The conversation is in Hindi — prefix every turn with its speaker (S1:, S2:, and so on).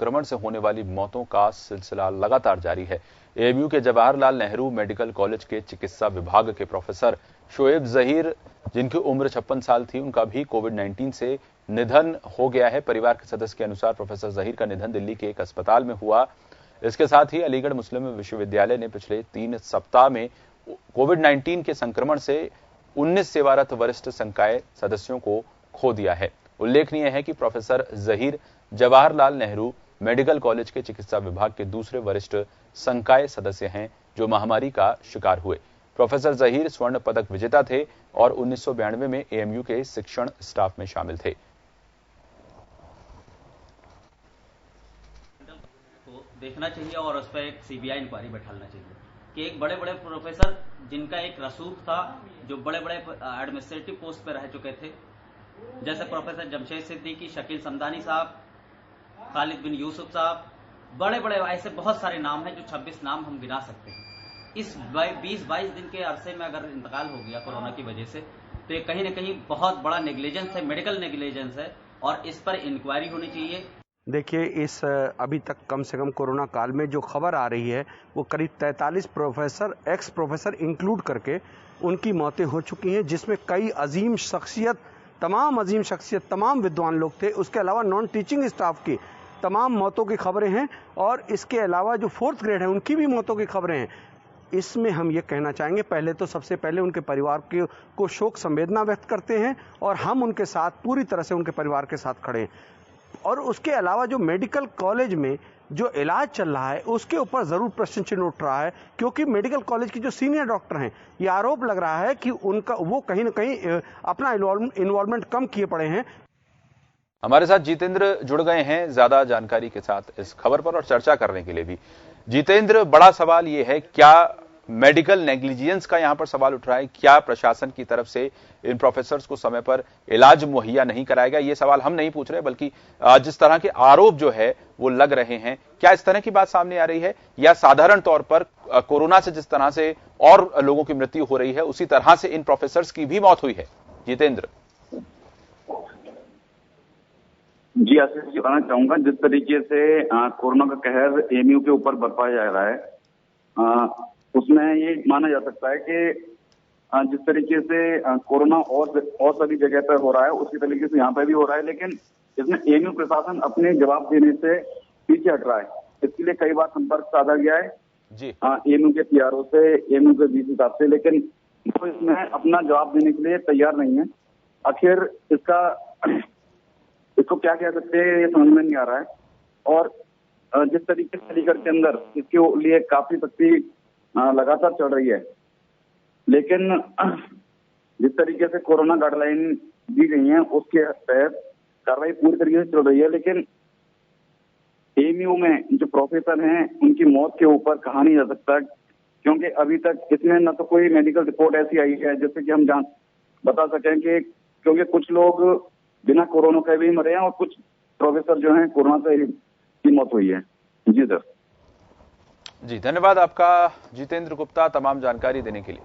S1: संक्रमण से होने वाली मौतों का सिलसिला लगातार जारी है। एएमयू के जवाहरलाल नेहरू मेडिकल कॉलेज के चिकित्सा विभाग के प्रोफेसर शोएब जहीर, जिनकी उम्र 56 साल थी, उनका भी कोविड-19 से निधन हो गया है। परिवार के सदस्य के अनुसार प्रोफेसर जहीर का निधन दिल्ली के एक अस्पताल में हुआ। इसके साथ ही अलीगढ़ मुस्लिम विश्वविद्यालय ने पिछले 3 सप्ताह में कोविड-19 के संक्रमण से 19 सेवारत वरिष्ठ संकाय सदस्यों को खो दिया है। उल्लेखनीय है कि professor Zaheer Jawaharlal Nehru medical college के चिकित्सा विभाग के दूसरे वरिष्ठ संकाय सदस्य हैं जो महामारी का शिकार हुए। प्रोफेसर जहीर स्वर्ण पदक विजेता थे और 1992 में एएमयू के शिक्षण स्टाफ में शामिल थे।
S2: देखना चाहिए और उस पर एक सीबीआई इंक्वायरी बैठाना चाहिए कि एक बड़े बड़े प्रोफेसर जिनका एक रसूख था, जो बड़े बड़े एडमिनिस्ट्रेटिव पोस्ट पर रह चुके थे, जैसे प्रोफेसर जमशेद सिद्दीकी, शकील समदानी साहब, खालिद बिन यूसुफ साहब, बड़े बड़े ऐसे बहुत सारे नाम हैं, जो 26 नाम हम गिना सकते हैं। इस 20-22 दिन के अरसे में अगर इंतकाल हो गया कोरोना की वजह से, तो ये कहीं ना कहीं बहुत बड़ा नेग्लिजेंस है, मेडिकल नेग्लिजेंस है और इस पर इंक्वायरी होनी चाहिए।
S3: देखिए, इस अभी तक कम से कम कोरोना काल में जो खबर आ रही है वो करीब 43 प्रोफेसर, एक्स प्रोफेसर इंक्लूड करके उनकी मौतें हो चुकी हैं, जिसमें कई अजीम शख्सियत, तमाम विद्वान लोग थे। उसके अलावा नॉन टीचिंग स्टाफ की तमाम मौतों की खबरें हैं और इसके अलावा जो 4th ग्रेड है उनकी भी मौतों की खबरें हैं। इसमें हम ये कहना चाहेंगे, पहले तो सबसे पहले उनके परिवार को शोक संवेदना व्यक्त करते हैं और हम उनके साथ पूरी तरह से उनके परिवार के साथ खड़े हैं। और उसके अलावा जो मेडिकल कॉलेज में जो इलाज चल रहा है उसके ऊपर जरूर प्रश्न चिन्ह उठ रहा है, क्योंकि मेडिकल कॉलेज के जो सीनियर डॉक्टर हैं, ये आरोप लग रहा है कि वो कहीं ना कहीं अपना इन्वॉल्वमेंट कम किए पड़े हैं।
S1: हमारे साथ जितेंद्र जुड़ गए हैं ज्यादा जानकारी के साथ इस खबर पर और चर्चा करने के लिए भी। जितेंद्र, बड़ा सवाल ये है, क्या मेडिकल नेग्लिजेंस का यहां पर सवाल उठ रहा है? क्या प्रशासन की तरफ से इन प्रोफेसर्स को समय पर इलाज मुहैया नहीं कराया गया? ये सवाल हम नहीं पूछ रहे, बल्कि जिस तरह के आरोप जो है वो लग रहे हैं, क्या इस तरह की बात सामने आ रही है या साधारण तौर पर कोरोना से जिस तरह से और लोगों की मृत्यु हो रही है उसी तरह से इन प्रोफेसर्स की भी मौत हुई है? जितेंद्र
S4: जी, आशीष जी, बताना चाहूंगा, जिस तरीके से कोरोना का कहर एएमयू के ऊपर बरपाया जा रहा है, उसमें ये माना जा सकता है कि जिस तरीके से कोरोना और सभी जगह पर हो रहा है उसी तरीके से यहाँ पर भी हो रहा है, लेकिन इसमें एएमयू प्रशासन अपने जवाब देने से पीछे हट रहा है। इसके लिए कई बार संपर्क साधा गया है एएमयू के पीआरओ से, एएमयू के वीसी साहब से, लेकिन वो इसमें अपना जवाब देने के लिए तैयार नहीं है। आखिर इसको क्या कह सकते हैं ये समझ में नहीं आ रहा है। और जिस तरीके से अलीगढ़ के अंदर इसके लिए काफी सख्ती लगातार चल रही है, लेकिन जिस तरीके से कोरोना गाइडलाइन दी गई है उसके तहत कार्रवाई पूरी तरीके से चल रही है, लेकिन एएमयू में जो प्रोफेसर हैं उनकी मौत के ऊपर कहा नहीं जा सकता, क्योंकि अभी तक इसमें न तो कोई मेडिकल रिपोर्ट ऐसी आई है जिससे कि हम बता सकें कि, क्योंकि कुछ लोग बिना कोरोना के भी मरे हैं और कुछ प्रोफेसर जो हैं कोरोना से ही मौत हुई है। जी सर।
S1: जी, धन्यवाद आपका जितेंद्र गुप्ता तमाम जानकारी देने के लिए।